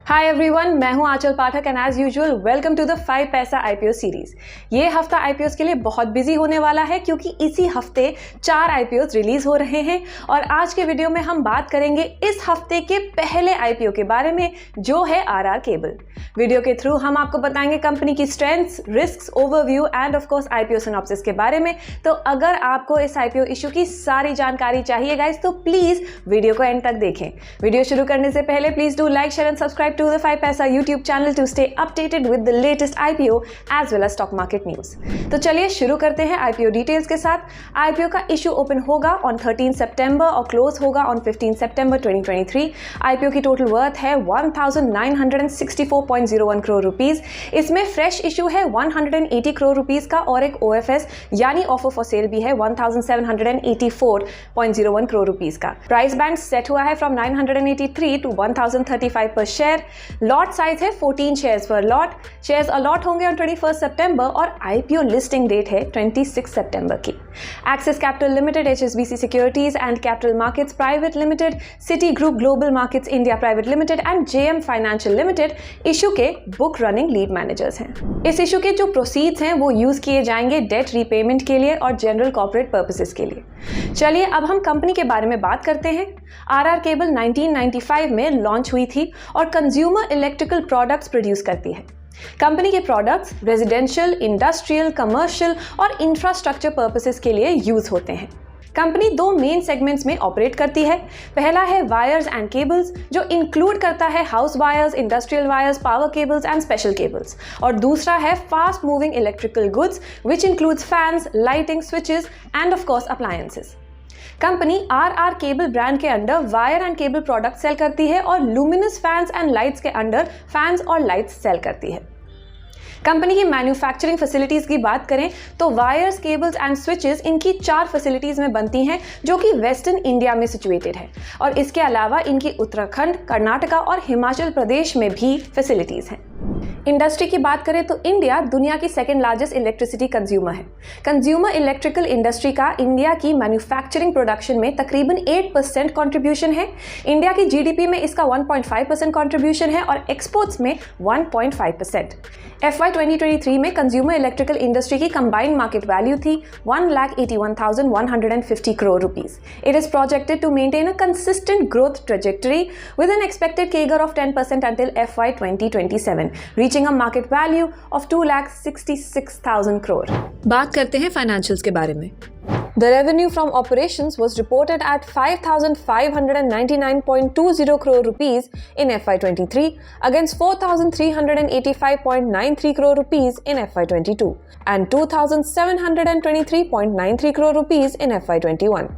हाय everyone, मैं हूं Anchal Pathak and as usual welcome to the 5 paisa IPO series. ये हफ्ता आईपीओ के लिए बहुत बिजी होने वाला है क्योंकि इसी हफ्ते 4 आईपीओ रिलीज हो रहे हैं और आज के वीडियो में हम बात करेंगे इस हफ्ते के पहले आईपीओ के बारे में जो है आरआर केबल। वीडियो के थ्रू हम आपको बताएंगे कंपनी की strengths, risks, overview and of course IPO synopsis के बारे में। तो अगर आपको इस आईपीओ इशू की सारी जानकारी चाहिए गाइस तो प्लीज वीडियो को एंड तक देखें। वीडियो शुरू करने से पहले please do like, share and subscribe to the 5 पैसा YouTube channel to stay updated with the latest IPO as well as stock market news। तो चलिए शुरू करते हैं IPO डिटेल्स के साथ। IPO का इशू ओपन होगा ऑन 13 सितंबर और क्लोज होगा ऑन 15 सितंबर 2023। IPO की टोटल वर्थ है 1964.01 करोड़ रुपीस। इसमें फ्रेश इशू है 180 करोड़ रुपीस का और एक OFS यानी ऑफर फॉर सेल भी है 1784.01 करोड़ रुपीस का। प्राइस बैंड सेट हुआ है फ्रॉम 983 to 1035 पर शेयर। लॉट साइज है 14 शेयर्स पर लॉट। शेयर्स अलॉट होंगे ऑन 21 सितंबर और आईपीओ लिस्टिंग डेट है 26 सितंबर की। Axis capital limited, HSBC securities and capital markets private limited, city group global markets India private limited and JM financial limited issue के book running lead managers हैं। इस issue के जो proceeds हैं वो use किए जाएंगे डेट रीपेमेंट के लिए और जनरल कॉर्पोरेट पर्पसेस के लिए। चलिए अब हम कंपनी के बारे में बात करते हैं। आरआर केबल 1995 में लॉन्च हुई थी और कंज्यूमर इलेक्ट्रिकल प्रोडक्ट्स प्रोड्यूस करती है। कंपनी के प्रोडक्ट्स रेजिडेंशियल, इंडस्ट्रियल, कमर्शियल और इंफ्रास्ट्रक्चर पर्पसेस के लिए यूज होते हैं। कंपनी 2 मेन सेगमेंट्स में ऑपरेट करती है। पहला है वायर्स एंड केबल्स जो इंक्लूड करता है house wires, industrial wires, power cables and special cables, और दूसरा है fast moving electrical goods which includes fans, lighting, switches and of course appliances. Company RR cable brand के under wire and cable product sale करती है और luminous fans and lights के under fans और lights cell करती है। Company की manufacturing facilities की बात करें तो वायर्स, केबल्स एंड स्विचेस इनकी 4 फैसिलिटीज में बनती हैं जो कि वेस्टर्न इंडिया में सिचुएटेड है और इसके अलावा इनकी उत्तराखंड, कर्नाटका और हिमाचल प्रदेश में भी फैसिलिटीज हैं। इंडस्ट्री की बात करें तो इंडिया दुनिया की 2nd लार्जेस्ट इलेक्ट्रिसिटी कंज्यूमर है। कंज्यूमर इलेक्ट्रिकल इंडस्ट्री का इंडिया की मैन्युफैक्चरिंग प्रोडक्शन में तकरीबन 8% कंट्रीब्यूशन है। इंडिया की जीडीपी में इसका 1.5% कंट्रीब्यूशन है और एक्सपोर्ट्स में 1.5%। FY 2023 में कंज्यूमर इलेक्ट्रिकल इंडस्ट्री की कंबाइंड मार्केट वैल्यू थी 1,81,150 crore rupees. It is projected to maintain a consistent growth trajectory with an expected CAGR of 10% until FY 2027, reaching a market value of 2,66,000 crore। बात करते हैं financials के बारे में। The revenue from operations was reported at 5,599.20 crore rupees in FY 23 against 4,385.93 crore rupees in FY 22 and 2,723.93 crore rupees in FY 21,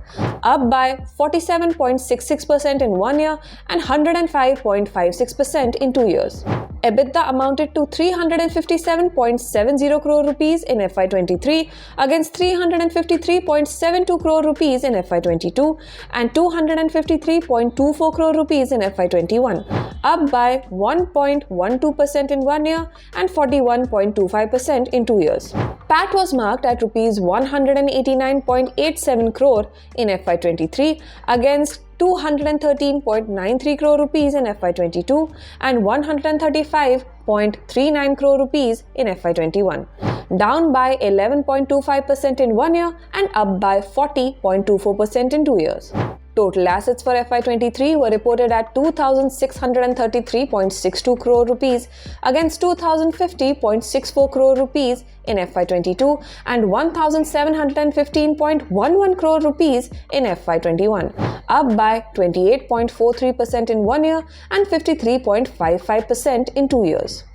up by 47.66% in 1 year and 105.56% in 2 years. EBITDA amounted to 357.70 crore rupees in FY 23 against 353.72 crore rupees in FY 22 and 253.24 crore rupees in FY 21, up by 1.12% in 1 year and 41.25% in 2 years. PAT was marked at rupees 189.87 crore in FY 23 against 213.93 crore rupees in FY 22 and 135.39 crore rupees in FY 21, down by 11.25% in 1 year and up by 40.24% in 2 years. Total assets for FY 23 were reported at 2,633.62 crore rupees against 2,050.64 crore rupees in FY 22 and 1,715.11 crore rupees in FY 21, up by 28.43% in 1 year and 53.55% in 2 years.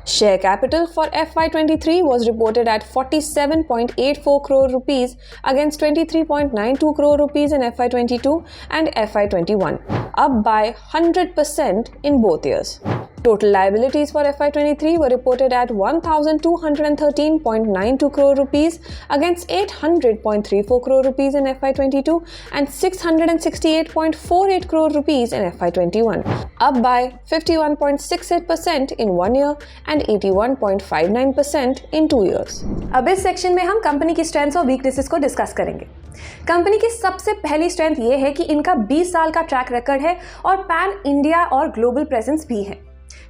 Share capital for FY 23 was reported at 47.84 crore rupees against 23.92 crore rupees in FY 22 and FY 21, up by 100% in both years. Total liabilities for FY 23 were reported at 1,213.92 crore rupees against 800.34 crore rupees in FY 22 and 668.48 crore rupees in FY 21, up by 51.68% in 1 year and 81.59% in 2 years. अब इस section में हम company की strengths और weaknesses को discuss करेंगे। Company की सबसे पहली स्ट्रेंथ ये है कि इनका 20 साल का ट्रैक रिकॉर्ड है और पैन इंडिया और ग्लोबल प्रेजेंस भी है।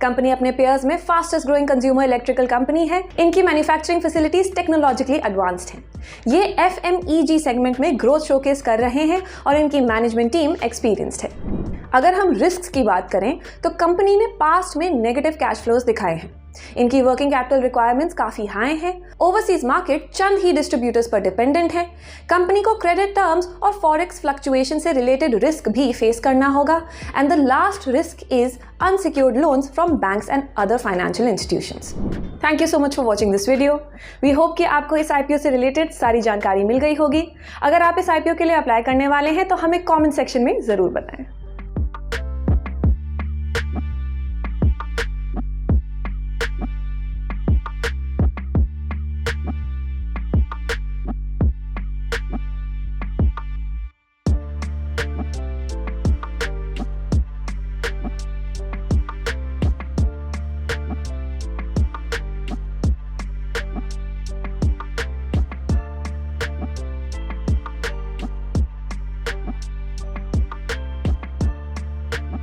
कंपनी अपने पेयर्स में fastest growing consumer electrical company है। इनकी मैन्युफैक्चरिंग फैसिलिटीज टेक्नोलॉजिकली एडवांस्ड हैं। ये FMEG सेगमेंट में ग्रोथ शोकेस कर रहे हैं और इनकी मैनेजमेंट टीम एक्सपीरियंस्ड है। अगर हम रिस्क की बात करें तो कंपनी ने पास्ट में नेगेटिव कैश फ्लोज दिखाए हैं। इनकी वर्किंग कैपिटल रिक्वायरमेंट्स काफी हाई हैं। ओवरसीज मार्केट चंद ही डिस्ट्रीब्यूटर्स पर डिपेंडेंट है। कंपनी को क्रेडिट टर्म्स और फॉरेक्स फ्लक्चुएशन से रिलेटेड रिस्क भी फेस करना होगा। And the last risk is unsecured loans from banks and other financial institutions. Thank you so much for watching this video. We hope कि आपको इस IPO से related सारी जानकारी मिल गई होगी। अगर आप इस IPO के लिए अप्लाई करने वाले हैं तो हमें कॉमेंट सेक्शन में जरूर बताएं।